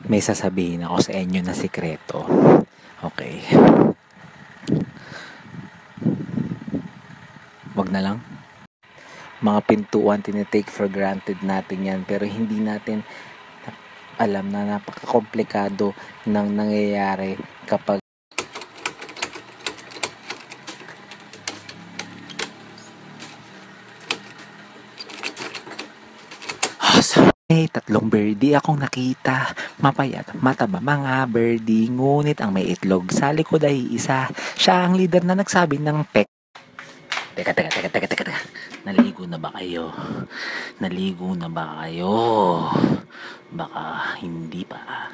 May sasabihin ako sa inyo na sikreto. Okay. Wag na lang. Mga pintuan, tinitake for granted natin yan. Pero hindi natin alam na napaka-komplikado ng nangyayari kapag tatlong birdie akong nakita. Mapayat, mataba mga birdie. Ngunit ang may itlog sa likod ay isa. Siya ang leader na nagsabi ng pek. Teka. Naligo na ba kayo? Naligo na ba kayo? Baka hindi pa.